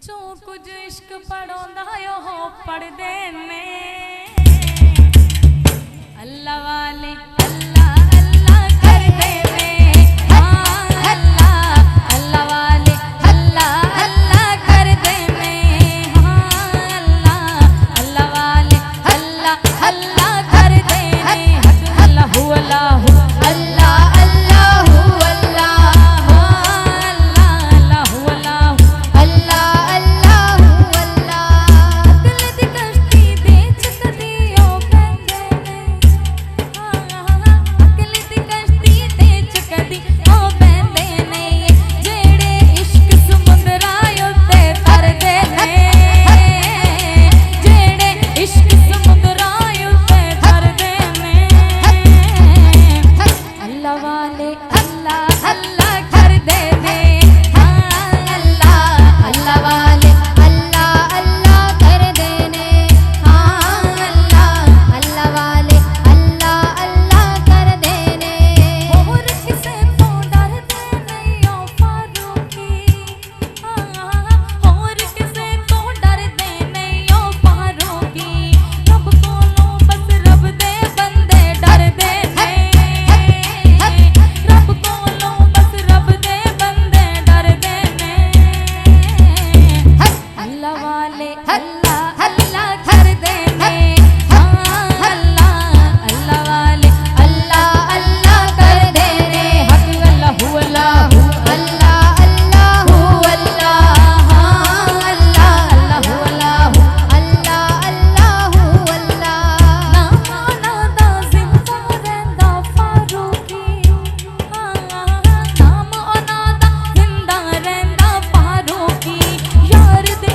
जो कुछ इश्क पढ़ोंदा हो पढ़दे ने अल्लाह वाले अल्लाह अल्लाह कर दे ने हाँ अल्लाह अल्लाह वाले अल्लाह अल्लाह कर दे ने हाँ अल्लाह अल्लाह वाले अल्लाह अल्लाह कर दे ने अल्लाह अल्लाह अल्लाह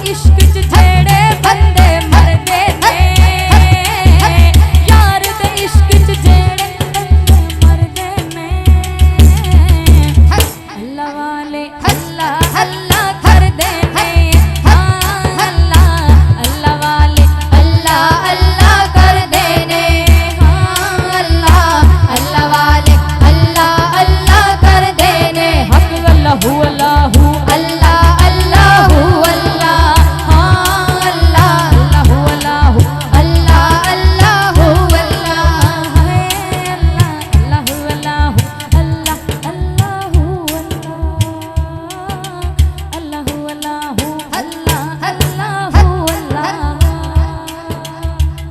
इश्क च जेड़े बंदे